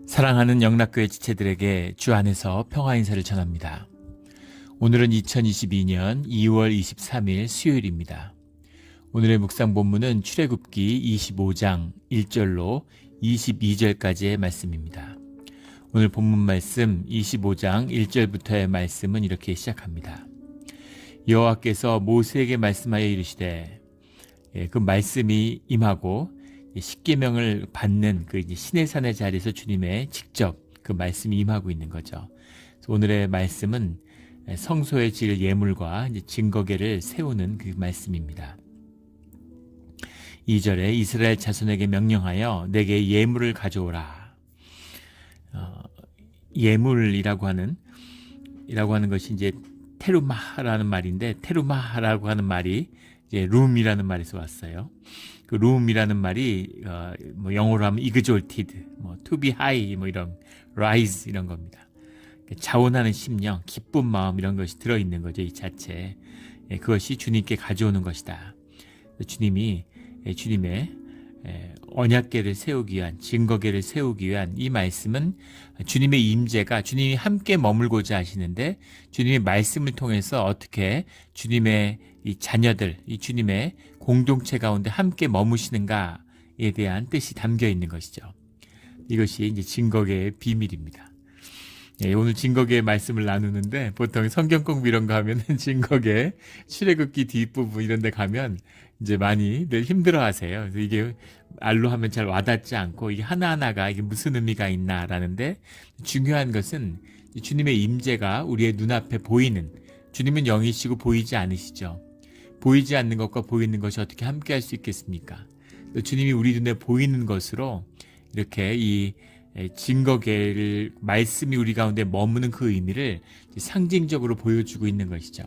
사랑하는 영락교회 지체들에게 주 안에서 평화 인사를 전합니다. 오늘은 2022년 2월 23일 수요일입니다. 오늘의 묵상 본문은 출애굽기 25장 1절로 22절까지의 말씀입니다. 오늘 본문 말씀 25장 1절부터의 말씀은 이렇게 시작합니다. 여호와께서 모세에게 말씀하여 이르시되, 그 말씀이 임하고 십계명을 받는 그 시내산의 자리에서 주님의 직접 그 말씀이 임하고 있는 거죠. 오늘의 말씀은 성소에 지을 예물과 이제 증거궤를 세우는 그 말씀입니다. 2절에 이스라엘 자손에게 명령하여 내게 예물을 가져오라. 예물이라고 하는 것이 이제 테루마라는 말인데, 테루마라고 하는 말이 이제 룸이라는 말에서 왔어요. 그 룸이라는 말이 영어로 하면 exalted, to be high, 이런 rise 이런 겁니다. 자원하는 심령, 기쁜 마음 이런 것이 들어있는 거죠. 이 자체에. 그것이 주님께 가져오는 것이다. 주님의 언약궤를 세우기 위한, 증거궤를 세우기 위한 이 말씀은 주님의 임재가, 주님이 함께 머물고자 하시는데 주님의 말씀을 통해서 어떻게 주님의 이 자녀들, 이 주님의 공동체 가운데 함께 머무시는가에 대한 뜻이 담겨 있는 것이죠. 이것이 이제 증거궤의 비밀입니다. 오늘 증거궤의 말씀을 나누는데, 보통 성경 공부 이런 거 하면은 증거궤, 출애굽기 뒷부분 이런 데 가면 이제 많이 늘 힘들어 하세요. 그래서 이게 말로 하면 잘 와닿지 않고 이게 하나하나가 이게 무슨 의미가 있나라는데, 중요한 것은 주님의 임재가 우리의 눈앞에 보이는, 주님은 영이시고 보이지 않으시죠. 보이지 않는 것과 보이는 것이 어떻게 함께 할 수 있겠습니까? 주님이 우리 눈에 보이는 것으로 이렇게 이 증거궤를, 말씀이 우리 가운데 머무는 그 의미를 상징적으로 보여주고 있는 것이죠.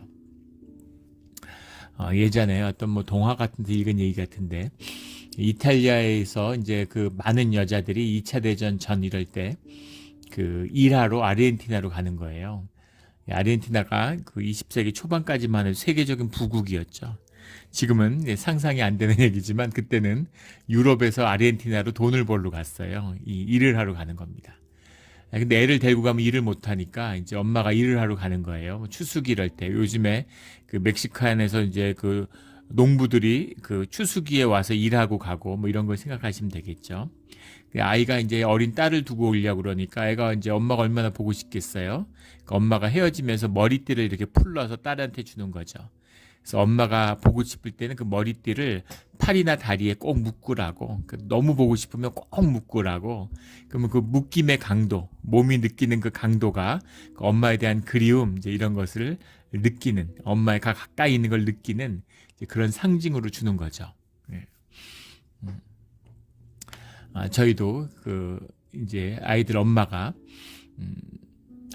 예전에 어떤 동화 같은 데 읽은 얘기 같은데, 이탈리아에서 이제 그 많은 여자들이 2차 대전 전 이럴 때 그 일하러 아르헨티나로 가는 거예요. 아르헨티나가 그 20세기 초반까지만 해도 세계적인 부국이었죠. 지금은 상상이 안 되는 얘기지만 그때는 유럽에서 아르헨티나로 돈을 벌러 갔어요. 일을 하러 가는 겁니다. 근데 애를 데리고 가면 일을 못 하니까 이제 엄마가 일을 하러 가는 거예요. 추수기 이럴 때. 요즘에 그 멕시칸에서 이제 그 농부들이 그 추수기에 와서 일하고 가고 이런 걸 생각하시면 되겠죠. 아이가 이제 어린 딸을 두고 오려고 그러니까 애가 이제 엄마가 얼마나 보고 싶겠어요. 그러니까 엄마가 헤어지면서 머리띠를 이렇게 풀러서 딸한테 주는 거죠. 그래서 엄마가 보고 싶을 때는 그 머리띠를 팔이나 다리에 꼭 묶으라고, 너무 보고 싶으면 꼭 묶으라고. 그러면 그 묶임의 강도, 몸이 느끼는 그 강도가 그 엄마에 대한 그리움, 이제 이런 것을 느끼는, 엄마가 가까이 있는 걸 느끼는 그런 상징으로 주는 거죠. 저희도 이제 아이들 엄마가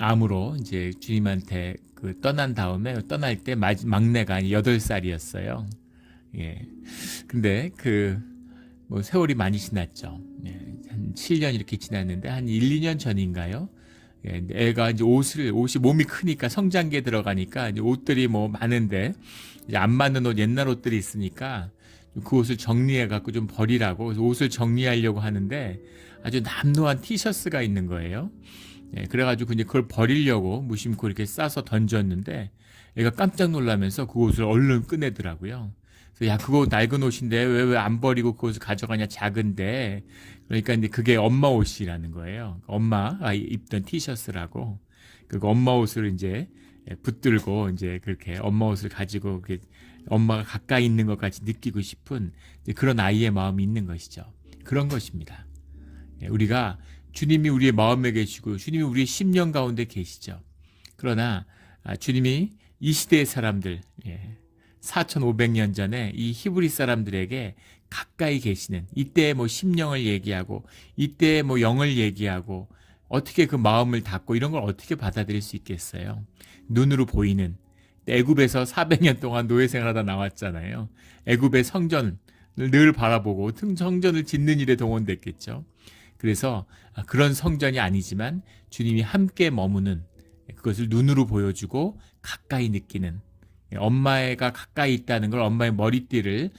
암으로 이제 주님한테 떠난 다음에, 떠날 때 막내가 8살이었어요. 근데 세월이 많이 지났죠. 한 7년 이렇게 지났는데, 한 1, 2년 전인가요? 애가 이제 옷이 몸이 크니까, 성장기에 들어가니까 이제 옷들이 많은데, 이제 안 맞는 옷, 옛날 옷들이 있으니까 그 옷을 정리해갖고 좀 버리라고, 그래서 옷을 정리하려고 하는데 아주 남노한 티셔츠가 있는 거예요. 그래가지고 이제 그걸 버리려고 무심코 이렇게 싸서 던졌는데, 얘가 깜짝 놀라면서 그 옷을 얼른 꺼내더라고요. 그래서 야, 그거 낡은 옷인데 왜 안 버리고 그 옷을 가져가냐, 작은데. 그러니까 이제 그게 엄마 옷이라는 거예요. 엄마가 입던 티셔츠라고. 그 엄마 옷을 이제 붙들고 이제 그렇게 엄마 옷을 가지고 엄마가 가까이 있는 것 같이 느끼고 싶은 그런 아이의 마음이 있는 것이죠. 그런 것입니다. 우리가, 주님이 우리의 마음에 계시고 주님이 우리의 심령 가운데 계시죠. 그러나 주님이 이 시대의 사람들, 4,500년 전에 이 히브리 사람들에게 가까이 계시는, 이때의 심령을 얘기하고 이때의 영을 얘기하고 어떻게 그 마음을 닫고 이런 걸 어떻게 받아들일 수 있겠어요? 눈으로 보이는, 애굽에서 400년 동안 노예 생활하다 나왔잖아요. 애굽의 성전을 늘 바라보고 성전을 짓는 일에 동원됐겠죠. 그래서 그런 성전이 아니지만 주님이 함께 머무는, 그것을 눈으로 보여주고 가까이 느끼는, 엄마가 가까이 있다는 걸 엄마의 머리띠를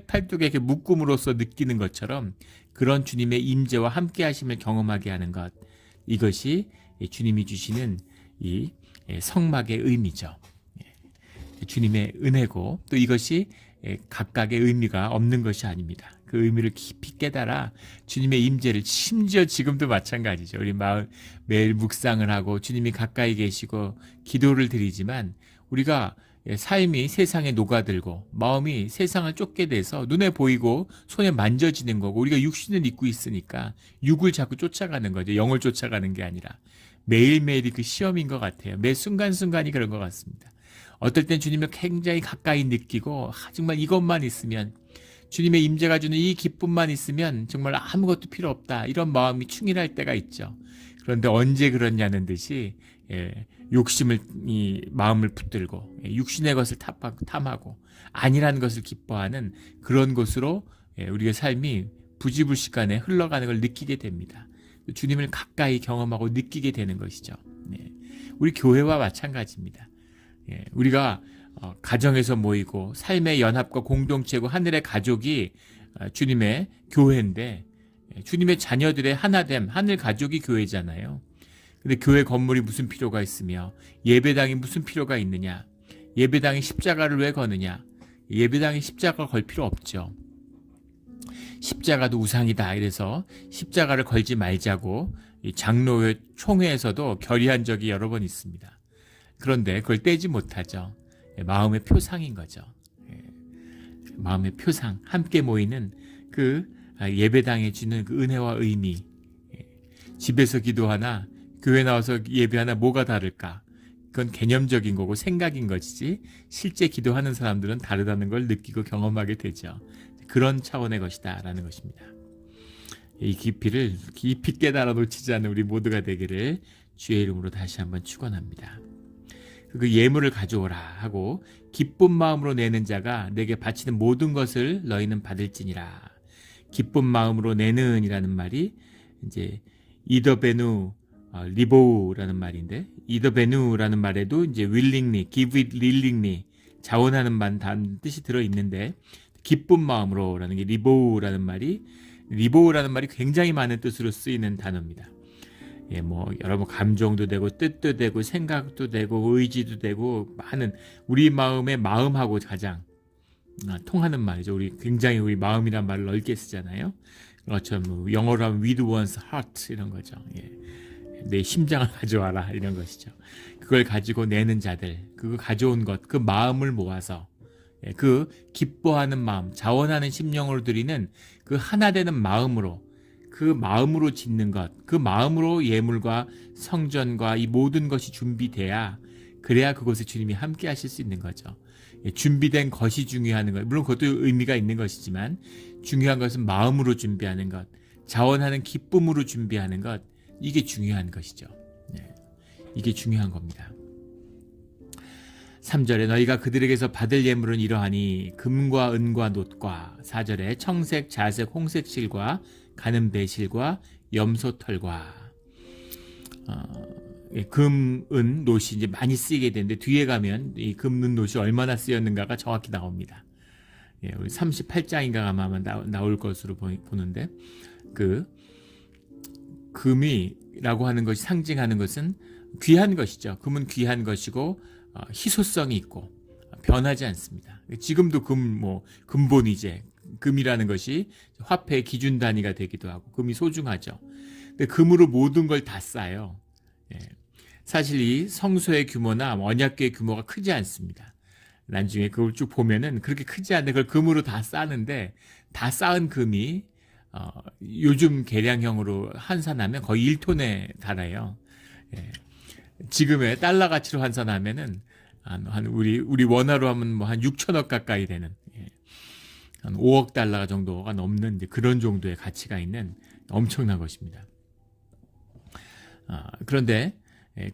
팔뚝에 이렇게 묶음으로써 느끼는 것처럼 그런 주님의 임재와 함께 하심을 경험하게 하는 것, 이것이 주님이 주시는 이 성막의 의미죠. 주님의 은혜고, 또 이것이 각각의 의미가 없는 것이 아닙니다. 그 의미를 깊이 깨달아 주님의 임재를, 심지어 지금도 마찬가지죠. 우리 매일 묵상을 하고 주님이 가까이 계시고 기도를 드리지만, 우리가 삶이 세상에 녹아들고 마음이 세상을 쫓게 돼서 눈에 보이고 손에 만져지는 거고, 우리가 육신을 입고 있으니까 육을 자꾸 쫓아가는 거죠. 영을 쫓아가는 게 아니라 매일매일이 그 시험인 것 같아요. 매 순간순간이 그런 것 같습니다. 어떨 땐 주님을 굉장히 가까이 느끼고, 정말 이것만 있으면, 주님의 임재가 주는 이 기쁨만 있으면 정말 아무것도 필요 없다, 이런 마음이 충일할 때가 있죠. 그런데 언제 그러냐는 듯이 욕심을, 이 마음을 붙들고 육신의 것을 탐하고 아니라는 것을 기뻐하는 그런 것으로 우리의 삶이 부지불식간에 흘러가는 걸 느끼게 됩니다. 주님을 가까이 경험하고 느끼게 되는 것이죠. 우리 교회와 마찬가지입니다. 우리가 가정에서 모이고 삶의 연합과 공동체고 하늘의 가족이 주님의 교회인데, 주님의 자녀들의 하나됨, 하늘 가족이 교회잖아요. 근데 교회 건물이 무슨 필요가 있으며, 예배당이 무슨 필요가 있느냐, 예배당이 십자가를 왜 거느냐, 예배당이 십자가 걸 필요 없죠. 십자가도 우상이다, 이래서 십자가를 걸지 말자고 장로회 총회에서도 결의한 적이 여러 번 있습니다. 그런데 그걸 떼지 못하죠. 마음의 표상인 거죠. 마음의 표상, 함께 모이는 그 예배당에 주는 그 은혜와 의미. 집에서 기도하나 교회 나와서 예배하나 뭐가 다를까? 그건 개념적인 거고 생각인 것이지, 실제 기도하는 사람들은 다르다는 걸 느끼고 경험하게 되죠. 그런 차원의 것이다 라는 것입니다. 이 깊이를 깊이 깨달아 놓치지 않는 우리 모두가 되기를 주의 이름으로 다시 한번 축원합니다. 그 예물을 가져오라 하고, 기쁜 마음으로 내는 자가 내게 바치는 모든 것을 너희는 받을지니라. 기쁜 마음으로 내는 이라는 말이 이제 이더베누 리보우라는 말인데, 이더베누라는 말에도 이제 willingly, give it willingly, 자원하는 뜻이 들어 있는데, 기쁜 마음으로라는 게 리보우라는 말이 굉장히 많은 뜻으로 쓰이는 단어입니다. 여러분 감정도 되고 뜻도 되고 생각도 되고 의지도 되고, 많은 우리 마음의 마음하고 가장 통하는 말이죠. 우리 마음이란 말을 넓게 쓰잖아요. 그것처럼 영어로 하면 with one's heart 이런 거죠. 내 심장을 가져와라 이런 것이죠. 그걸 가지고 내는 자들, 그거 가져온 것, 그 마음을 모아서 그 기뻐하는 마음, 자원하는 심령으로 드리는 그 하나 되는 마음으로, 그 마음으로 짓는 것, 그 마음으로 예물과 성전과 이 모든 것이 준비돼야, 그래야 그곳에 주님이 함께 하실 수 있는 거죠. 준비된 것이 중요한 것, 물론 그것도 의미가 있는 것이지만, 중요한 것은 마음으로 준비하는 것, 자원하는 기쁨으로 준비하는 것, 이게 중요한 것이죠. 이게 중요한 겁니다. 3절에 너희가 그들에게서 받을 예물은 이러하니 금과 은과 놋과, 4절에 청색, 자색, 홍색 실과 가는 배실과 염소털과, 금, 은, 놋이 이제 많이 쓰이게 되는데, 뒤에 가면 이 금, 은, 놋이 얼마나 쓰였는가가 정확히 나옵니다. 우리 38장인가 아마 나올 것으로 보는데, 그 금이라고 하는 것이 상징하는 것은 귀한 것이죠. 금은 귀한 것이고 희소성이 있고 변하지 않습니다. 지금도 금본이제, 금이라는 것이 화폐의 기준 단위가 되기도 하고 금이 소중하죠. 근데 금으로 모든 걸 다 싸요. 사실 이 성소의 규모나 언약궤의 규모가 크지 않습니다. 나중에 그걸 쭉 보면은 그렇게 크지 않은데 그걸 금으로 다 싸는데, 다 쌓은 금이 요즘 계량형으로 환산하면 거의 1톤에 달아요. 지금의 달러 가치로 환산하면은 한 우리 원화로 하면 한 6천억 가까이 되는, 한 5억 달러 정도가 넘는 이제 그런 정도의 가치가 있는 엄청난 것입니다. 그런데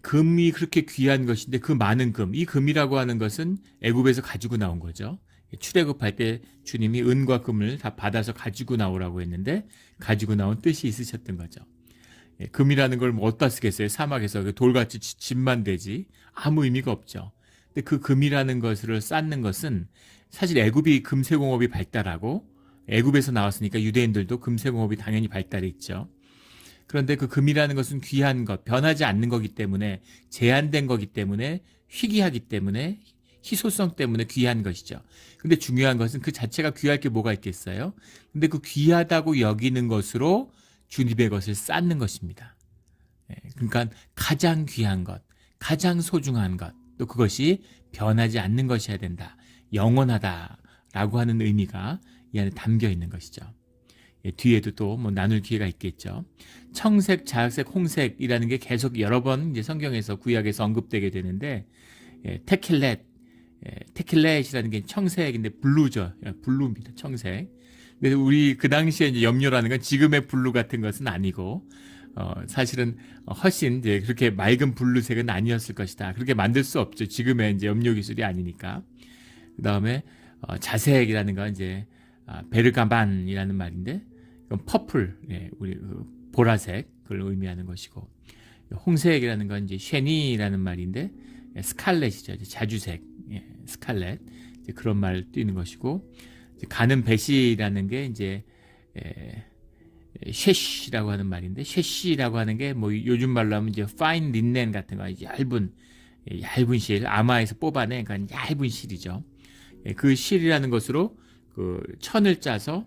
금이 그렇게 귀한 것인데, 그 많은 금, 이 금이라고 하는 것은 애굽에서 가지고 나온 거죠. 출애굽할 때 주님이 은과 금을 다 받아서 가지고 나오라고 했는데, 가지고 나온 뜻이 있으셨던 거죠. 금이라는 걸 어디다 쓰겠어요? 사막에서 돌같이 집만 되지 아무 의미가 없죠. 근데 그 금이라는 것을 쌓는 것은, 사실 애굽이 금세공업이 발달하고 애굽에서 나왔으니까 유대인들도 금세공업이 당연히 발달했죠. 그런데 그 금이라는 것은 귀한 것, 변하지 않는 거기 때문에, 제한된 거기 때문에, 희귀하기 때문에, 희소성 때문에 귀한 것이죠. 근데 중요한 것은 그 자체가 귀할 게 뭐가 있겠어요? 근데 그 귀하다고 여기는 것으로 주님의 것을 쌓는 것입니다. 그러니까 가장 귀한 것, 가장 소중한 것, 또 그것이 변하지 않는 것이어야 된다. 영원하다라고 하는 의미가 이 안에 담겨 있는 것이죠. 뒤에도 또 뭐 나눌 기회가 있겠죠. 청색, 자색, 홍색이라는 게 계속 여러 번 이제 성경에서 구약에서 언급되게 되는데, 테킬렛이라는 게 청색인데 블루죠. 블루입니다. 청색. 근데 우리 그 당시에 이제 염료라는 건 지금의 블루 같은 것은 아니고, 사실은 훨씬 이제 그렇게 맑은 블루색은 아니었을 것이다. 그렇게 만들 수 없죠. 지금의 이제 염료 기술이 아니니까. 그 다음에 자색이라는 건 이제 베르가만이라는 말인데, 이건 퍼플, 우리 보라색 그걸 의미하는 것이고, 홍색이라는 건 이제 쉐니라는 말인데, 스칼렛이죠. 자주색, 스칼렛. 이제 그런 말 띄는 것이고, 이제 가는 배시라는 게 이제 쉐시라고 하는 말인데, 쉐시라고 하는 게 뭐 요즘 말로 하면 이제 파인 린넨 같은 거, 얇은 실, 아마에서 뽑아낸 그러니까 얇은 실이죠. 그 실이라는 것으로 그 천을 짜서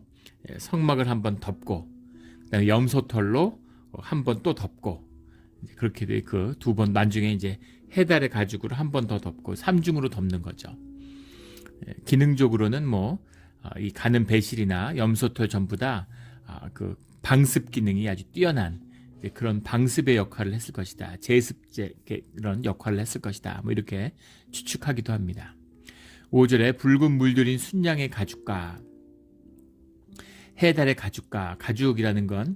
성막을 한번 덮고, 그다음에 염소털로 한번 또 덮고, 그렇게 돼 그 두 번 나중에 이제 해달의 가죽으로 한 번 더 덮고 삼중으로 덮는 거죠. 기능적으로는 뭐 이 가는 배실이나 염소털 전부 다 그 방습 기능이 아주 뛰어난 그런 방습의 역할을 했을 것이다. 제습제 그런 역할을 했을 것이다. 뭐 이렇게 추측하기도 합니다. 5절에 붉은 물들인 순양의 가죽과 해달의 가죽과, 가죽이라는 건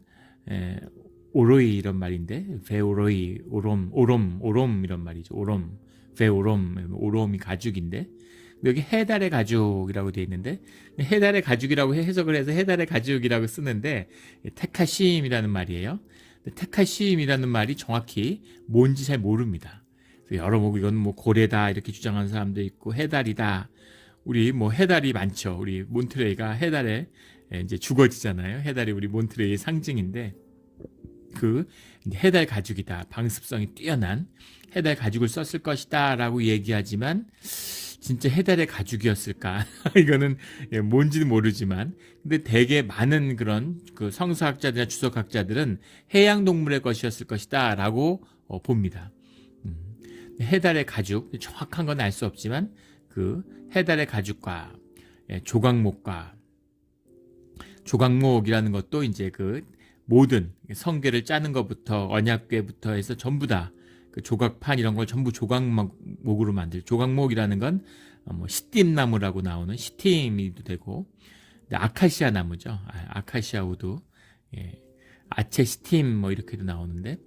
오로이 이런 말인데, 베오로이, 오롬 이런 말이죠. 오롬, 베오롬, 오롬이 가죽인데, 여기 해달의 가죽이라고 되어 있는데, 해달의 가죽이라고 해석을 해서 해달의 가죽이라고 쓰는데, 테카심이라는 말이에요. 테카심이라는 말이 정확히 뭔지 잘 모릅니다. 여러 이건 뭐 고래다 이렇게 주장하는 사람도 있고, 해달이다. 우리 뭐 해달이 많죠. 우리 몬트레이가 해달에 이제 주거지잖아요. 해달이 우리 몬트레이의 상징인데, 그 해달 가죽이다. 방습성이 뛰어난 해달 가죽을 썼을 것이다 라고 얘기하지만, 진짜 해달의 가죽이었을까? 이거는 뭔지는 모르지만, 근데 되게 많은 그런 그 성서학자들이나 주석학자들은 해양동물의 것이었을 것이다 라고 봅니다. 해달의 가죽, 정확한 건 알 수 없지만 그 해달의 가죽과 조각목과, 조각목이라는 것도 이제 그 모든 성궤를 짜는 것부터 언약궤부터 해서 전부 다 그 조각판 이런 걸 전부 조각목으로 조각목이라는 건 뭐 시띠나무라고 나오는 시티미도 되고, 아카시아 나무죠. 아카시아 우드, 아체시팀 뭐 이렇게도 나오는데,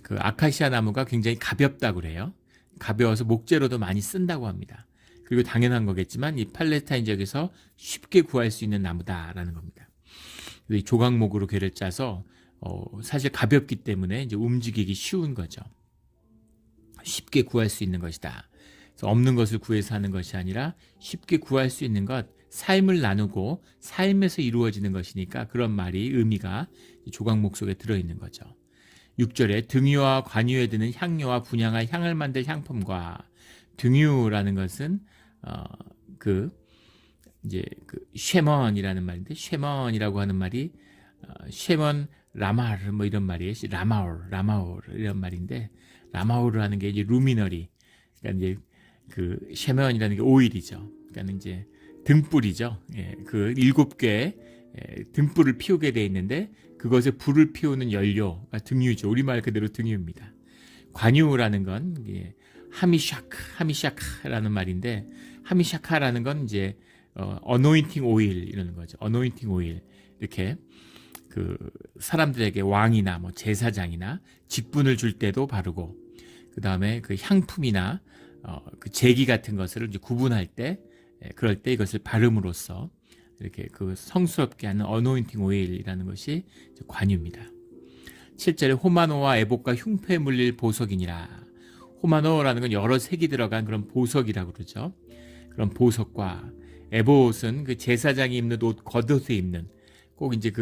그 아카시아 나무가 굉장히 가볍다고 그래요. 가벼워서 목재로도 많이 쓴다고 합니다. 그리고 당연한 거겠지만 이 팔레스타인 지역에서 쉽게 구할 수 있는 나무다라는 겁니다. 이 조각목으로 궤를 짜서 사실 가볍기 때문에 이제 움직이기 쉬운 거죠. 쉽게 구할 수 있는 것이다. 그래서 없는 것을 구해서 하는 것이 아니라 쉽게 구할 수 있는 것, 삶을 나누고 삶에서 이루어지는 것이니까 그런 말이 의미가 조각목 속에 들어있는 거죠. 6절에 등유와 관유에 드는 향료와 분향할 향을 만들 향품과, 등유라는 것은 이제 그 쉐먼이라는 말인데, 쉐먼이라고 하는 말이 쉐먼 라마르 뭐 이런 말이에요. 라마올 이런 말인데, 라마올을 하는 게 이제 루미너리, 그러니까 이제 그 쉐먼이라는 게 오일이죠. 그러니까 이제 등불이죠. 그 7개의 등불을 피우게 돼 있는데 그것에 불을 피우는 연료가 등유죠. 우리말 그대로 등유입니다. 관유라는 건 하미샤카라는 말인데, 하미샤카라는 건 이제 어노인팅 오일 이라는 거죠. 어노인팅 오일, 이렇게 그 사람들에게 왕이나 뭐 제사장이나 직분을 줄 때도 바르고, 그 다음에 그 향품이나 그 제기 같은 것을 이제 구분할 때, 그럴 때 이것을 바름으로써 이렇게 그 성스럽게 하는 어노인팅 오일이라는 것이 관유입니다. 7절에 호마노와 에봇과 흉패에 물릴 보석이니라. 호마노라는 건 여러 색이 들어간 그런 보석이라고 그러죠. 그런 보석과 에봇은 그 제사장이 입는 옷, 겉옷에 입는, 꼭 이제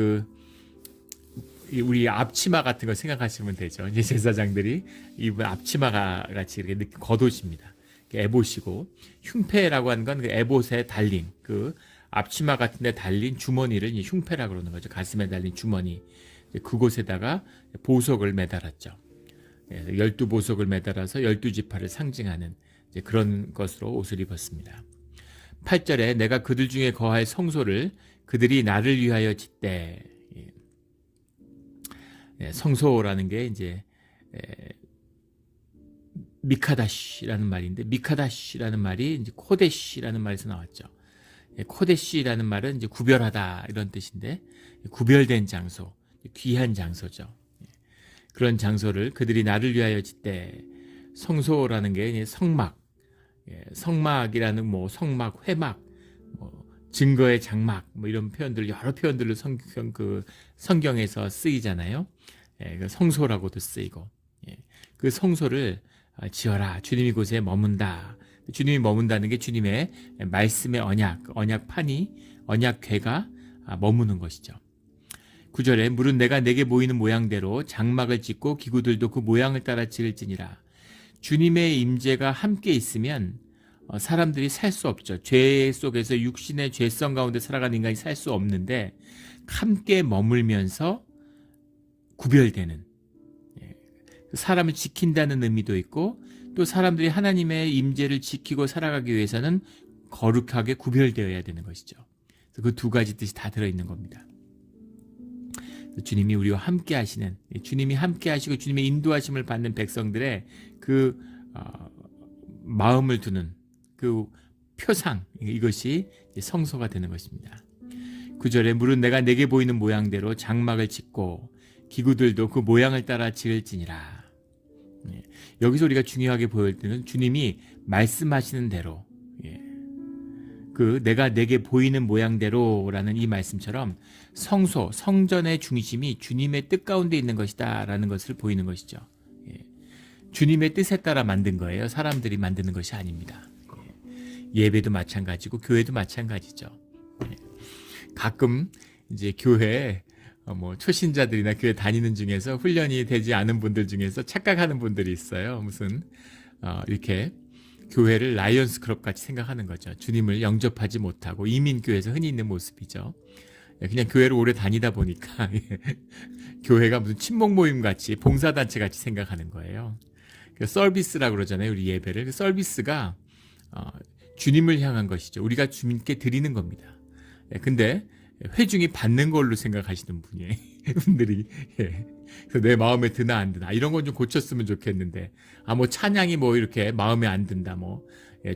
우리 앞치마 같은 거 생각하시면 되죠. 이제 제사장들이 입은 앞치마가 같이 이렇게 느낀 겉옷입니다. 에봇이고, 흉패라고 하는 건 그 에봇에 달린 그 앞치마 같은 데 달린 주머니를 이제 흉패라고 그러는 거죠. 가슴에 달린 주머니. 그곳에다가 보석을 매달았죠. 12보석을 매달아서 12지파를 상징하는 이제 그런 것으로 옷을 입었습니다. 8절에 내가 그들 중에 거할 성소를 그들이 나를 위하여 짓되. 성소라는 게 이제 미카다시라는 말인데, 미카다시라는 말이 이제 코데시라는 말에서 나왔죠. 코데시라는 말은 이제 구별하다 이런 뜻인데, 구별된 장소, 귀한 장소죠. 그런 장소를 그들이 나를 위하여 짓되. 성소라는 게 성막, 성막이라는 뭐 성막, 회막, 뭐 증거의 장막, 뭐 이런 표현들, 여러 표현들로 성경에서 쓰이잖아요. 그 성소라고도 쓰이고, 그 성소를 지어라. 주님이 곳에 머문다. 주님이 머문다는 게 주님의 말씀의 언약판이, 언약궤가 머무는 것이죠. 9절에 물은 내가 내게 보이는 모양대로 장막을 짓고 기구들도 그 모양을 따라 지을지니라. 주님의 임재가 함께 있으면 사람들이 살 수 없죠. 죄 속에서 육신의 죄성 가운데 살아가는 인간이 살 수 없는데, 함께 머물면서 구별되는, 사람을 지킨다는 의미도 있고, 또 사람들이 하나님의 임재를 지키고 살아가기 위해서는 거룩하게 구별되어야 되는 것이죠. 그 두 가지 뜻이 다 들어있는 겁니다. 주님이 우리와 함께 하시는, 주님이 함께 하시고 주님의 인도하심을 받는 백성들의 그 마음을 두는 그 표상, 이것이 성소가 되는 것입니다. 9절에 물은 내가 내게 보이는 모양대로 장막을 짓고 기구들도 그 모양을 따라 지을지니라. 여기서 우리가 중요하게 보일 때는 주님이 말씀하시는 대로, 그 내가 내게 보이는 모양대로라는 이 말씀처럼 성소, 성전의 중심이 주님의 뜻 가운데 있는 것이다 라는 것을 보이는 것이죠. 주님의 뜻에 따라 만든 거예요. 사람들이 만드는 것이 아닙니다. 예배도 마찬가지고 교회도 마찬가지죠. 가끔 이제 교회에 뭐 초신자들이나 교회 다니는 중에서 훈련이 되지 않은 분들 중에서 착각하는 분들이 있어요. 무슨 이렇게 교회를 라이언스 클럽 같이 생각하는 거죠. 주님을 영접하지 못하고 이민교회에서 흔히 있는 모습이죠. 그냥 교회를 오래 다니다 보니까 교회가 무슨 친목 모임 같이, 봉사단체 같이 생각하는 거예요. 서비스라고 그러잖아요. 우리 예배를. 그 서비스가 주님을 향한 것이죠. 우리가 주님께 드리는 겁니다. 근데 회중이 받는 걸로 생각하시는 분들이 그래서 내 마음에 드나 안 드나 이런 건 좀 고쳤으면 좋겠는데, 뭐 찬양이 뭐 이렇게 마음에 안 든다, 뭐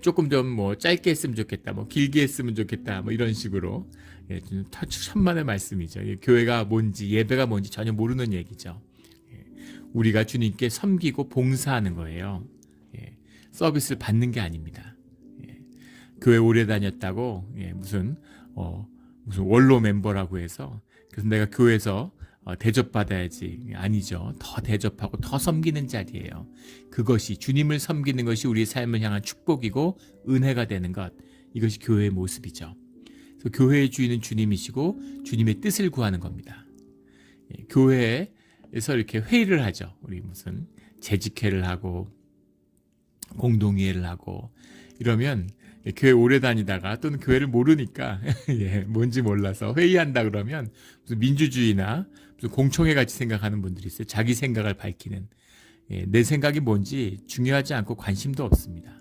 조금 좀 뭐 짧게 했으면 좋겠다, 뭐 길게 했으면 좋겠다, 뭐 이런 식으로 좀 천만의 말씀이죠. 교회가 뭔지, 예배가 뭔지 전혀 모르는 얘기죠. 우리가 주님께 섬기고 봉사하는 거예요. 서비스를 받는 게 아닙니다. 교회 오래 다녔다고 무슨 원로 멤버라고 해서 그래서 내가 교회에서 대접받아야지, 아니죠. 더 대접하고 더 섬기는 자리예요. 그것이, 주님을 섬기는 것이 우리의 삶을 향한 축복이고 은혜가 되는 것, 이것이 교회의 모습이죠. 그래서 교회의 주인은 주님이시고 주님의 뜻을 구하는 겁니다. 교회에서 이렇게 회의를 하죠. 우리 무슨 재직회를 하고 공동회의를 하고 이러면, 교회 오래 다니다가 또는 교회를 모르니까 뭔지 몰라서 회의한다 그러면 무슨 민주주의나 무슨 공청회 같이 생각하는 분들이 있어요. 자기 생각을 밝히는, 내 생각이 뭔지 중요하지 않고 관심도 없습니다.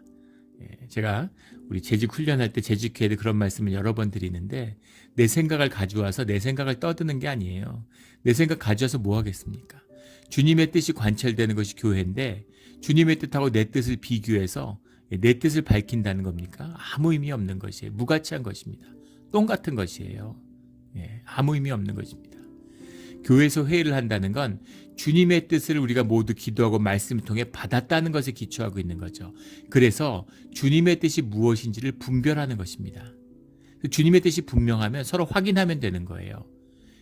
제가 우리 재직 훈련할 때 재직회에 그런 말씀을 여러 번 드리는데, 내 생각을 가져와서 내 생각을 떠드는 게 아니에요. 내 생각 가져와서 뭐 하겠습니까? 주님의 뜻이 관철되는 것이 교회인데, 주님의 뜻하고 내 뜻을 비교해서 내 뜻을 밝힌다는 겁니까? 아무 의미 없는 것이에요. 무가치한 것입니다. 똥 같은 것이에요. 아무 의미 없는 것입니다. 교회에서 회의를 한다는 건 주님의 뜻을 우리가 모두 기도하고 말씀을 통해 받았다는 것에 기초하고 있는 거죠. 그래서 주님의 뜻이 무엇인지를 분별하는 것입니다. 주님의 뜻이 분명하면 서로 확인하면 되는 거예요.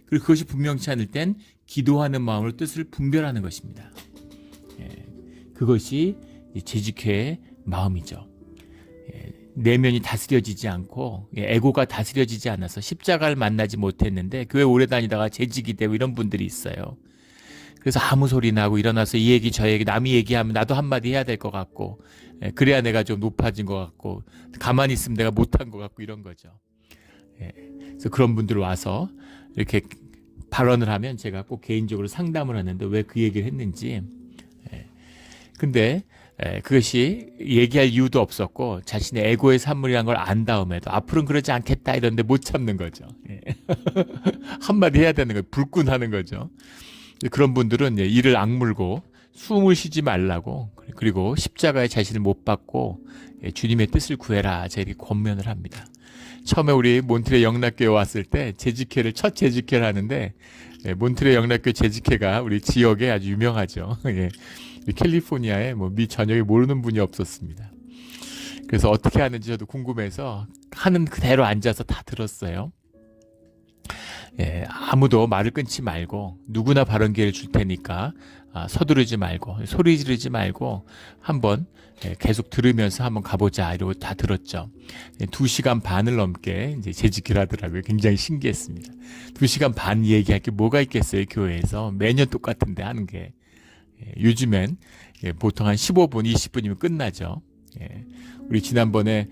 그리고 그것이 분명치 않을 땐 기도하는 마음으로 뜻을 분별하는 것입니다. 그것이 재직회의 마음이죠. 내면이 다스려지지 않고 에고가 다스려지지 않아서 십자가를 만나지 못했는데 교회 오래 다니다가 재직이 되고 이런 분들이 있어요. 그래서 아무 소리 나고 일어나서 이 얘기 저 얘기 남이 얘기하면 나도 한마디 해야 될 것 같고 그래야 내가 좀 높아진 것 같고 가만히 있으면 내가 못한 것 같고 이런 거죠. 그래서 그런 분들 와서 이렇게 발언을 하면 제가 꼭 개인적으로 상담을 하는데 왜 그 얘기를 했는지. 근데 그것이 얘기할 이유도 없었고 자신의 에고의 산물이란 걸 안 다음에도 앞으로는 그러지 않겠다 이런데 못 참는 거죠. 한마디 해야 되는 거예요. 불끈하는 거죠. 그런 분들은 이를 악물고 숨을 쉬지 말라고 그리고 십자가에 자신을 못 박고 주님의 뜻을 구해라 제가 이렇게 권면을 합니다. 처음에 우리 몬트레 영락교회 왔을 때 재직회를 첫 재직회를 하는데 몬트레 영락교회 재직회가 우리 지역에 아주 유명하죠. 캘리포니아에 미 전역에 모르는 분이 없었습니다. 그래서 어떻게 하는지 저도 궁금해서 하는 그대로 앉아서 다 들었어요. 아무도 말을 끊지 말고 누구나 발언 기회를 줄 테니까 서두르지 말고 소리 지르지 말고 한번 계속 들으면서 한번 가보자 이러고 다 들었죠. 2시간 반을 넘게 이제 재직을 하더라고요. 굉장히 신기했습니다. 2시간 반 얘기할 게 뭐가 있겠어요. 교회에서 매년 똑같은데 하는 게. 요즘엔 보통 한 15분, 20분이면 끝나죠. 우리 지난번에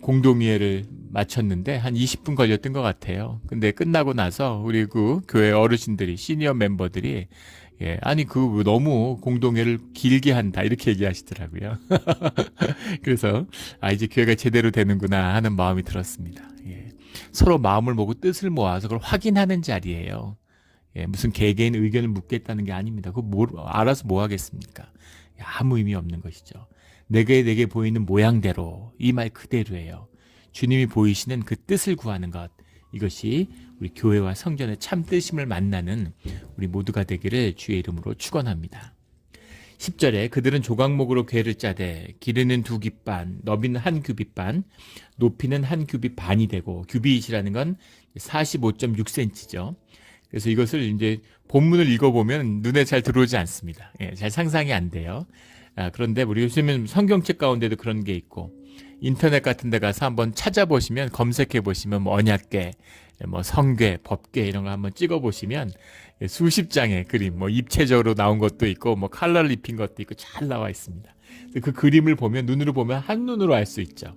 공동의회를 마쳤는데 한 20분 걸렸던 것 같아요. 근데 끝나고 나서 우리 그 교회 어르신들이 시니어 멤버들이 아니 그 너무 공동회를 길게 한다 이렇게 얘기하시더라고요. 그래서 이제 교회가 제대로 되는구나 하는 마음이 들었습니다. 서로 마음을 모으고 뜻을 모아서 그걸 확인하는 자리예요. 무슨 개개인 의견을 묻겠다는 게 아닙니다. 그거 알아서 뭐 하겠습니까? 아무 의미 없는 것이죠. 내게 보이는 모양대로 이 말 그대로예요. 주님이 보이시는 그 뜻을 구하는 것, 이것이 우리 교회와 성전의 참 뜻임을 만나는 우리 모두가 되기를 주의 이름으로 축원합니다. 10절에 그들은 조각목으로 궤를 짜되 길이는 2규빗 반, 너비는 1규빗 반, 높이는 1규빗 반이 되고 규빗이라는 건 45.6cm죠. 그래서 이것을 이제 본문을 읽어보면 눈에 잘 들어오지 않습니다. 잘 상상이 안 돼요. 그런데 우리 요즘은 성경책 가운데도 그런 게 있고 인터넷 같은 데 가서 한번 찾아보시면 검색해 보시면 언약궤, 성궤, 법궤 이런 거 한번 찍어 보시면 수십 장의 그림, 입체적으로 나온 것도 있고 칼라를 입힌 것도 있고 잘 나와 있습니다. 그 그림을 보면 눈으로 보면 한눈으로 알 수 있죠.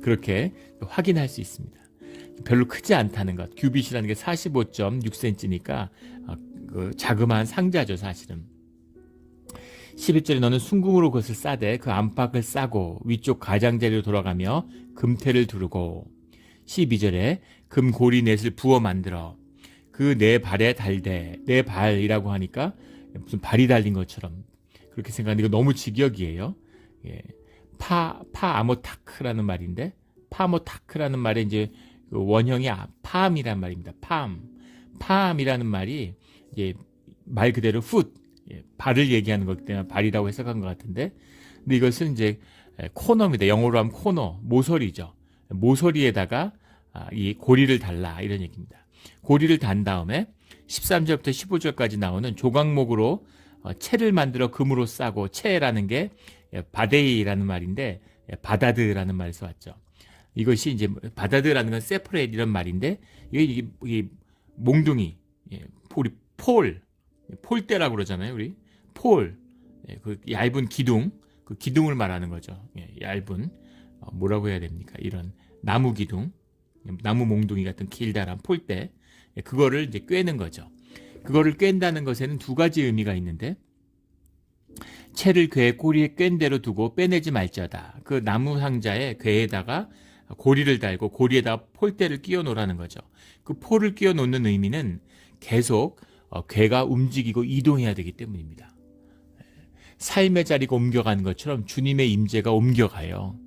그렇게 확인할 수 있습니다. 별로 크지 않다는 것. 규빗이라는 게 45.6cm니까 자그마한 상자죠, 사실은. 11절에 너는 순금으로 그것을 싸되 그 안팎을 싸고 위쪽 가장자리로 돌아가며 금태를 두르고 12절에 금고리 넷을 부어 만들어 그 네 발에 달되 네 발이라고 하니까 무슨 발이 달린 것처럼 그렇게 생각하는데 이거 너무 직역이에요. 아모타크라는 말인데 파모타크라는 말에 이제 원형이 팜이란 말입니다. 팜이라는 말이 이제 말 그대로 foot, 발을 얘기하는 거기 때문에 발이라고 해석한 것 같은데, 근데 이것은 이제 코너입니다. 영어로 하면 코너, 모서리죠. 모서리에다가 이 고리를 달라 이런 얘기입니다. 고리를 단 다음에 13절부터 15절까지 나오는 조각목으로 채를 만들어 금으로 싸고, 채라는 게 바데이라는 말인데 바다드라는 말에서 왔죠. 이것이 이제 바다드라는 건 세퍼레이트 이런 말인데 이게 몽둥이, 우리 폴대라고 그러잖아요. 우리 그 얇은 기둥, 그 기둥을 말하는 거죠. 얇은 뭐라고 해야 됩니까? 이런 나무 기둥, 나무 몽둥이 같은 길다란 폴대, 그거를 이제 꿰는 거죠. 그거를 꿰다는 것에는 두 가지 의미가 있는데, 채를 궤의 꼬리에 꿰인 대로 두고 빼내지 말지어다. 그 나무 상자에 궤에다가 고리를 달고 고리에다가 폴대를 끼워 놓으라는 거죠. 그 폴을 끼워 놓는 의미는 계속 궤가 움직이고 이동해야 되기 때문입니다. 삶의 자리가 옮겨가는 것처럼 주님의 임재가 옮겨가요.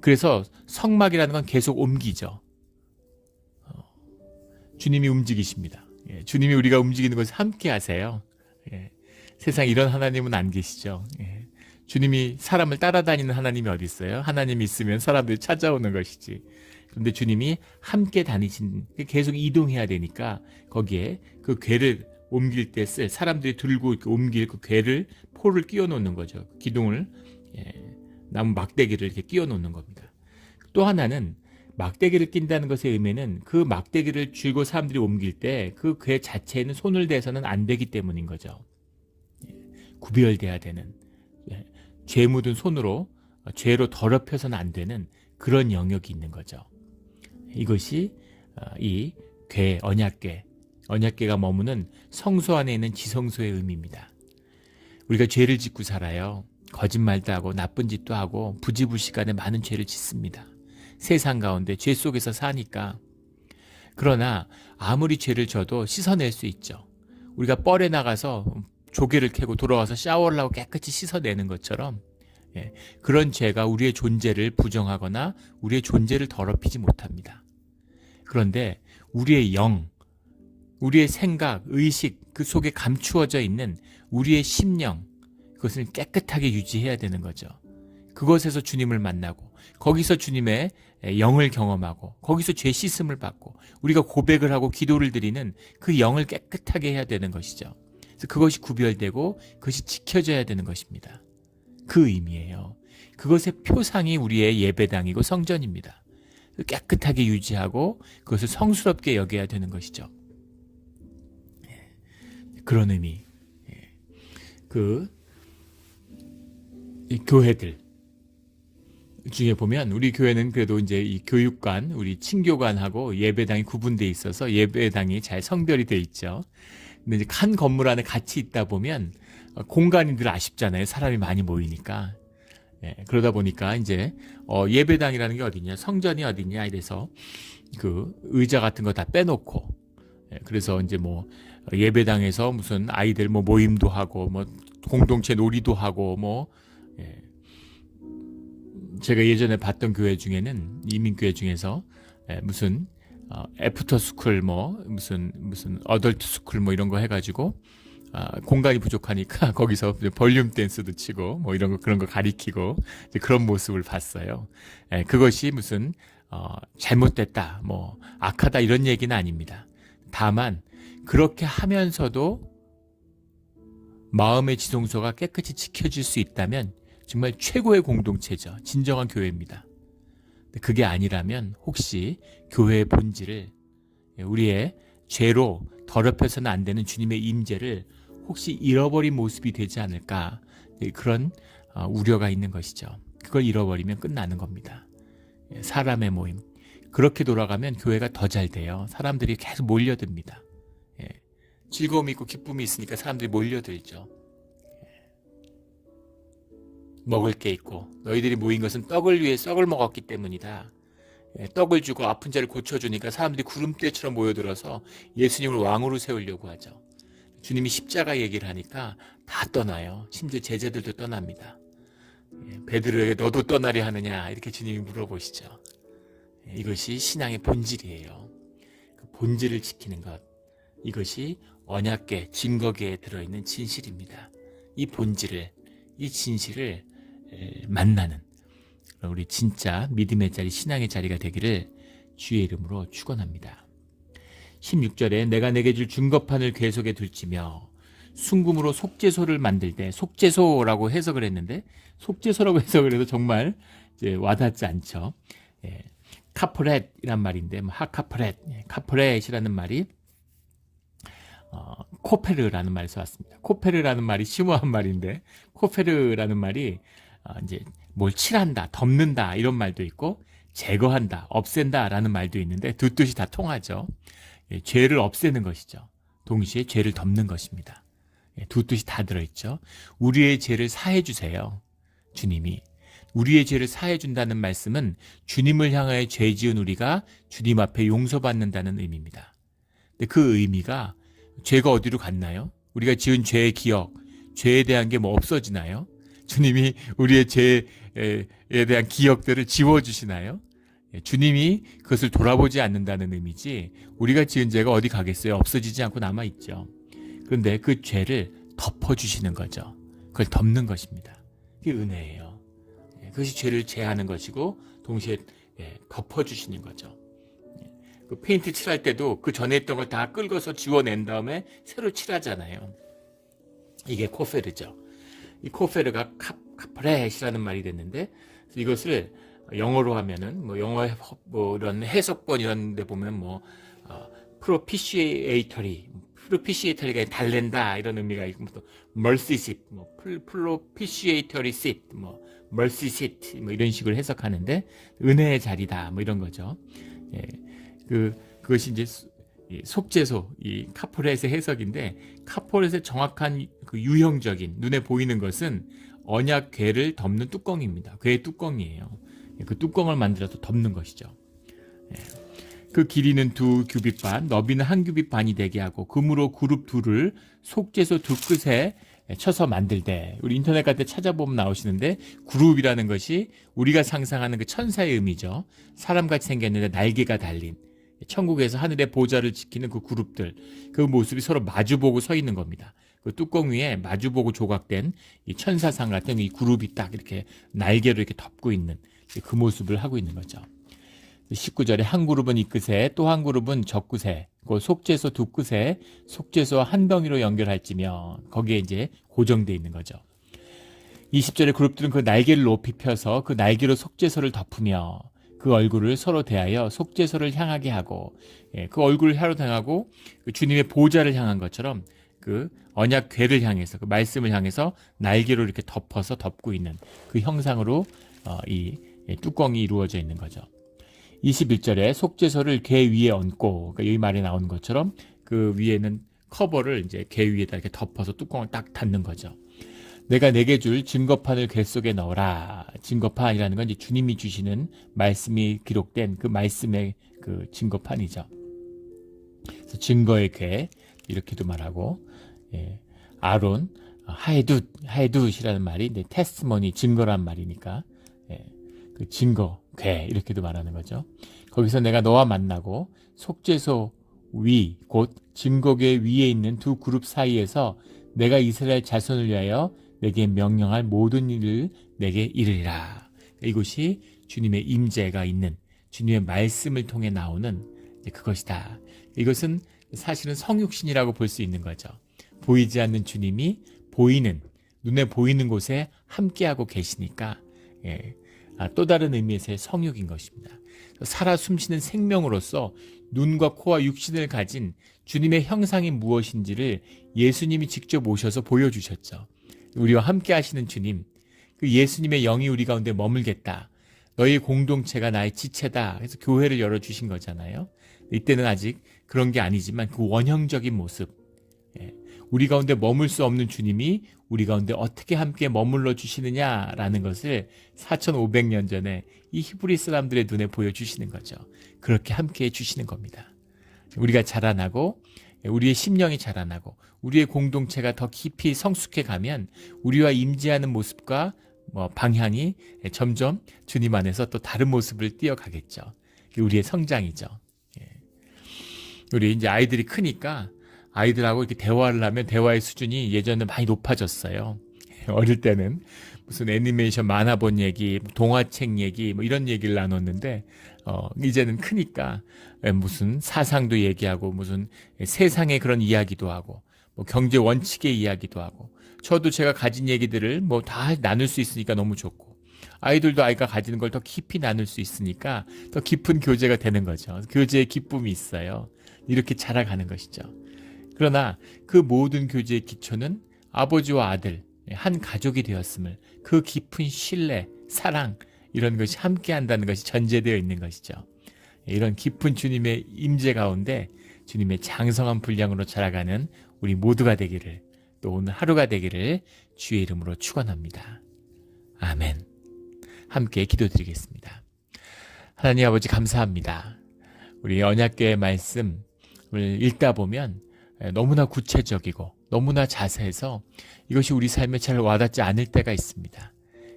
그래서 성막이라는 건 계속 옮기죠. 주님이 움직이십니다. 주님이 우리가 움직이는 것을 함께 하세요. 세상에 이런 하나님은 안 계시죠. 주님이 사람을 따라다니는 하나님이 어디 있어요? 하나님이 있으면 사람들이 찾아오는 것이지. 그런데 주님이 함께 다니신, 계속 이동해야 되니까 거기에 그 궤를 옮길 때 쓸 사람들이 들고 이렇게 옮길 그 궤를 폴을 끼워 놓는 거죠. 기둥을, 나무 막대기를 이렇게 끼워 놓는 겁니다. 또 하나는 막대기를 낀다는 것의 의미는 그 막대기를 쥐고 사람들이 옮길 때 그 괴 자체에는 손을 대서는 안 되기 때문인 거죠. 구별돼야 되는, 죄 묻은 손으로 죄로 더럽혀서는 안 되는 그런 영역이 있는 거죠. 이것이 이 괴, 언약궤가 머무는 성소 안에 있는 지성소의 의미입니다. 우리가 죄를 짓고 살아요. 거짓말도 하고 나쁜 짓도 하고 부지불식간에 많은 죄를 짓습니다. 세상 가운데 죄 속에서 사니까. 그러나 아무리 죄를 져도 씻어낼 수 있죠. 우리가 뻘에 나가서 조개를 캐고 돌아와서 샤워를 하고 깨끗이 씻어내는 것처럼, 그런 죄가 우리의 존재를 부정하거나 우리의 존재를 더럽히지 못합니다. 그런데 우리의 영, 우리의 생각, 의식, 그 속에 감추어져 있는 우리의 심령, 그것을 깨끗하게 유지해야 되는 거죠. 그것에서 주님을 만나고 거기서 주님의 영을 경험하고 거기서 죄 씻음을 받고 우리가 고백을 하고 기도를 드리는 그 영을 깨끗하게 해야 되는 것이죠. 그래서 그것이 구별되고 그것이 지켜져야 되는 것입니다. 그 의미예요. 그것의 표상이 우리의 예배당이고 성전입니다. 깨끗하게 유지하고 그것을 성스럽게 여겨야 되는 것이죠. 그런 의미. 이 교회들 중에 보면 우리 교회는 그래도 이제 이 교육관, 우리 친교관하고 예배당이 구분되어 있어서 예배당이 잘 성별이 되어 있죠. 근데 이제 한 건물 안에 같이 있다 보면 공간이 늘 아쉽잖아요. 사람이 많이 모이니까. 그러다 보니까 이제 예배당이라는 게 어디냐, 성전이 어디냐 이래서 그 의자 같은 거 다 빼놓고, 그래서 이제 뭐 예배당에서 무슨 아이들 뭐 모임도 하고 뭐 공동체 놀이도 하고 뭐, 제가 예전에 봤던 교회 중에는 이민교회 중에서 무슨 애프터 스쿨 뭐 무슨 어덜트 스쿨 뭐 이런 거 해가지고 공간이 부족하니까 거기서 볼륨 댄스도 치고 뭐 이런 거 그런 거 가리키고 그런 모습을 봤어요. 그것이 무슨 잘못됐다 뭐 악하다 이런 얘기는 아닙니다. 다만 그렇게 하면서도 마음의 지성소가 깨끗이 지켜질 수 있다면 정말 최고의 공동체죠. 진정한 교회입니다. 그게 아니라면 혹시 교회의 본질을, 우리의 죄로 더럽혀서는 안 되는 주님의 임재를 혹시 잃어버린 모습이 되지 않을까, 그런 우려가 있는 것이죠. 그걸 잃어버리면 끝나는 겁니다. 사람의 모임, 그렇게 돌아가면 교회가 더 잘 돼요. 사람들이 계속 몰려듭니다. 즐거움이 있고 기쁨이 있으니까 사람들이 몰려들죠. 먹을 게 있고 너희들이 모인 것은 떡을 위해 썩을 먹었기 때문이다. 떡을 주고 아픈 자를 고쳐주니까 사람들이 구름대처럼 모여들어서 예수님을 왕으로 세우려고 하죠. 주님이 십자가 얘기를 하니까 다 떠나요. 심지어 제자들도 떠납니다. 베드로에게 너도 떠나려 하느냐 이렇게 주님이 물어보시죠. 이것이 신앙의 본질이에요. 그 본질을 지키는 것, 이것이 언약궤, 증거궤에 들어있는 진실입니다. 이 본질을, 이 진실을 만나는 우리 진짜 믿음의 자리, 신앙의 자리가 되기를 주의 이름으로 축원합니다. 16절에 내가 내게 줄 증거판을 궤 속에 둘지며 순금으로 속죄소를 만들 때, 속죄소라고 해석을 했는데 속죄소라고 해석을 해도 정말 이제 와닿지 않죠. 카프렛이란 말인데 카프렛이라는 말이 코페르라는 말에서 왔습니다. 코페르라는 말이 심오한 말인데, 코페르라는 말이 이제 뭘 칠한다, 덮는다 이런 말도 있고, 제거한다, 없앤다라는 말도 있는데 두 뜻이 다 통하죠. 죄를 없애는 것이죠. 동시에 죄를 덮는 것입니다. 두 뜻이 다 들어있죠. 우리의 죄를 사해 주세요. 주님이 우리의 죄를 사해 준다는 말씀은 주님을 향하여 죄 지은 우리가 주님 앞에 용서받는다는 의미입니다. 근데 그 의미가 죄가 어디로 갔나요? 우리가 지은 죄의 기억, 죄에 대한 게 뭐 없어지나요? 주님이 우리의 죄에 대한 기억들을 지워주시나요? 주님이 그것을 돌아보지 않는다는 의미지, 우리가 지은 죄가 어디 가겠어요? 없어지지 않고 남아있죠. 그런데 그 죄를 덮어주시는 거죠. 그걸 덮는 것입니다. 그게 은혜예요. 그것이 죄를 제하는 것이고 동시에 덮어주시는 거죠. 그 페인트 칠할 때도 그 전에 했던 걸 다 긁어서 지워낸 다음에 새로 칠하잖아요. 이게 코페르죠. 이 코페르가 카프렛이라는 말이 됐는데, 이것을 영어로 하면은 뭐 영어 뭐 이런 해석본 이런 데 보면 프로피시에이터리가 달랜다 이런 의미가 있고 또 mercy seat 프로피시에이터리 seat mercy seat 이런 식으로 해석하는데 은혜의 자리다 뭐 이런 거죠. 예. 그것이 이제 이 속죄소 이 카포렛의 해석인데 카포렛의 정확한 그 유형적인 눈에 보이는 것은 언약 궤를 덮는 뚜껑입니다. 궤의 뚜껑이에요. 그 뚜껑을 만들어서 덮는 것이죠. 예. 그 길이는 2규빗 반, 너비는 1규빗 반이 되게 하고 금으로 그룹 둘을 속죄소 두 끝에 쳐서 만들되 우리 인터넷 같은 데 찾아보면 나오시는데 그룹이라는 것이 우리가 상상하는 그 천사의 의미죠. 사람같이 생겼는데 날개가 달린 천국에서 하늘의 보좌를 지키는 그 그룹들 그 모습이 서로 마주보고 서 있는 겁니다. 그 뚜껑 위에 마주보고 조각된 이 천사상 같은 이 그룹이 딱 이렇게 날개로 이렇게 덮고 있는 그 모습을 하고 있는 거죠. 19절에 한 그룹은 이 끝에 또 한 그룹은 저 끝에 그 속죄소 두 끝에 속죄소와 한 덩이로 연결할지며 거기에 이제 고정되어 있는 거죠. 20절에 그룹들은 그 날개를 높이 펴서 그 날개로 속죄소를 덮으며 그 얼굴을 서로 대하여 속죄소를 향하게 하고 그 얼굴을 향하고 그 주님의 보좌를 향한 것처럼 그 언약 궤를 향해서 그 말씀을 향해서 날개로 이렇게 덮어서 덮고 있는 그 형상으로 이 뚜껑이 이루어져 있는 거죠. 21절에 속죄소를 궤 위에 얹고 그러니까 여기 말에 나오는 것처럼 그 위에는 커버를 이제 궤 위에다 이렇게 덮어서 뚜껑을 딱 닫는 거죠. 내가 내게 줄 증거판을 궤 속에 넣어라. 증거판이라는 건 이제 주님이 주시는 말씀이 기록된 그 말씀의 그 증거판이죠. 그래서 증거의 궤 이렇게도 말하고 아론 하에둡이라는 말이 이제 테스티머니 증거란 말이니까 그 증거 궤 이렇게도 말하는 거죠. 거기서 내가 너와 만나고 속죄소 위 곧 증거궤 위에 있는 두 그룹 사이에서 내가 이스라엘 자손을 위하여 내게 명령할 모든 일을 내게 이르리라. 이것이 주님의 임재가 있는 주님의 말씀을 통해 나오는 그것이다. 이것은 사실은 성육신이라고 볼 수 있는 거죠. 보이지 않는 주님이 보이는 눈에 보이는 곳에 함께하고 계시니까 또 다른 의미에서의 성육인 것입니다. 살아 숨쉬는 생명으로서 눈과 코와 육신을 가진 주님의 형상이 무엇인지를 예수님이 직접 오셔서 보여주셨죠. 우리와 함께 하시는 주님, 그 예수님의 영이 우리 가운데 머물겠다. 너희 공동체가 나의 지체다. 그래서 교회를 열어주신 거잖아요. 이때는 아직 그런 게 아니지만 그 원형적인 모습, 우리 가운데 머물 수 없는 주님이 우리 가운데 어떻게 함께 머물러 주시느냐라는 것을 4,500년 전에 이 히브리 사람들의 눈에 보여주시는 거죠. 그렇게 함께 해주시는 겁니다. 우리가 자라나고 우리의 심령이 자라나고 우리의 공동체가 더 깊이 성숙해 가면 우리와 임재하는 모습과 방향이 점점 주님 안에서 또 다른 모습을 띄어가겠죠. 우리의 성장이죠. 우리 이제 아이들이 크니까 아이들하고 이렇게 대화를 하면 대화의 수준이 예전에 많이 높아졌어요. 어릴 때는 무슨 애니메이션 만화 본 얘기, 동화책 얘기 이런 얘기를 나눴는데 이제는 크니까 무슨 사상도 얘기하고 무슨 세상의 그런 이야기도 하고 경제 원칙의 이야기도 하고 저도 제가 가진 얘기들을 다 나눌 수 있으니까 너무 좋고 아이들도 아이가 가지는 걸 더 깊이 나눌 수 있으니까 더 깊은 교제가 되는 거죠. 교제의 기쁨이 있어요. 이렇게 자라가는 것이죠. 그러나 그 모든 교제의 기초는 아버지와 아들, 한 가족이 되었음을 그 깊은 신뢰, 사랑 이런 것이 함께 한다는 것이 전제되어 있는 것이죠. 이런 깊은 주님의 임재 가운데 주님의 장성한 분량으로 자라가는 우리 모두가 되기를 또 오늘 하루가 되기를 주의 이름으로 축원합니다. 아멘. 함께 기도드리겠습니다. 하나님 아버지 감사합니다. 우리 언약궤의 말씀을 읽다 보면 너무나 구체적이고 너무나 자세해서 이것이 우리 삶에 잘 와닿지 않을 때가 있습니다.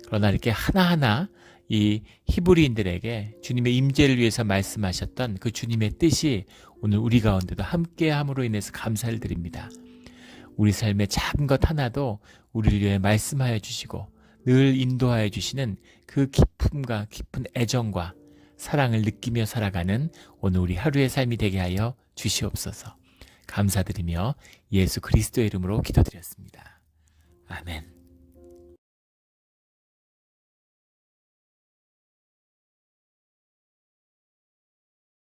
그러나 이렇게 하나하나 이 히브리인들에게 주님의 임재를 위해서 말씀하셨던 그 주님의 뜻이 오늘 우리 가운데도 함께함으로 인해서 감사를 드립니다. 우리 삶의 작은 것 하나도 우리를 위해 말씀하여 주시고 늘 인도하여 주시는 그 기쁨과 깊은 애정과 사랑을 느끼며 살아가는 오늘 우리 하루의 삶이 되게 하여 주시옵소서. 감사드리며 예수 그리스도의 이름으로 기도드렸습니다. 아멘.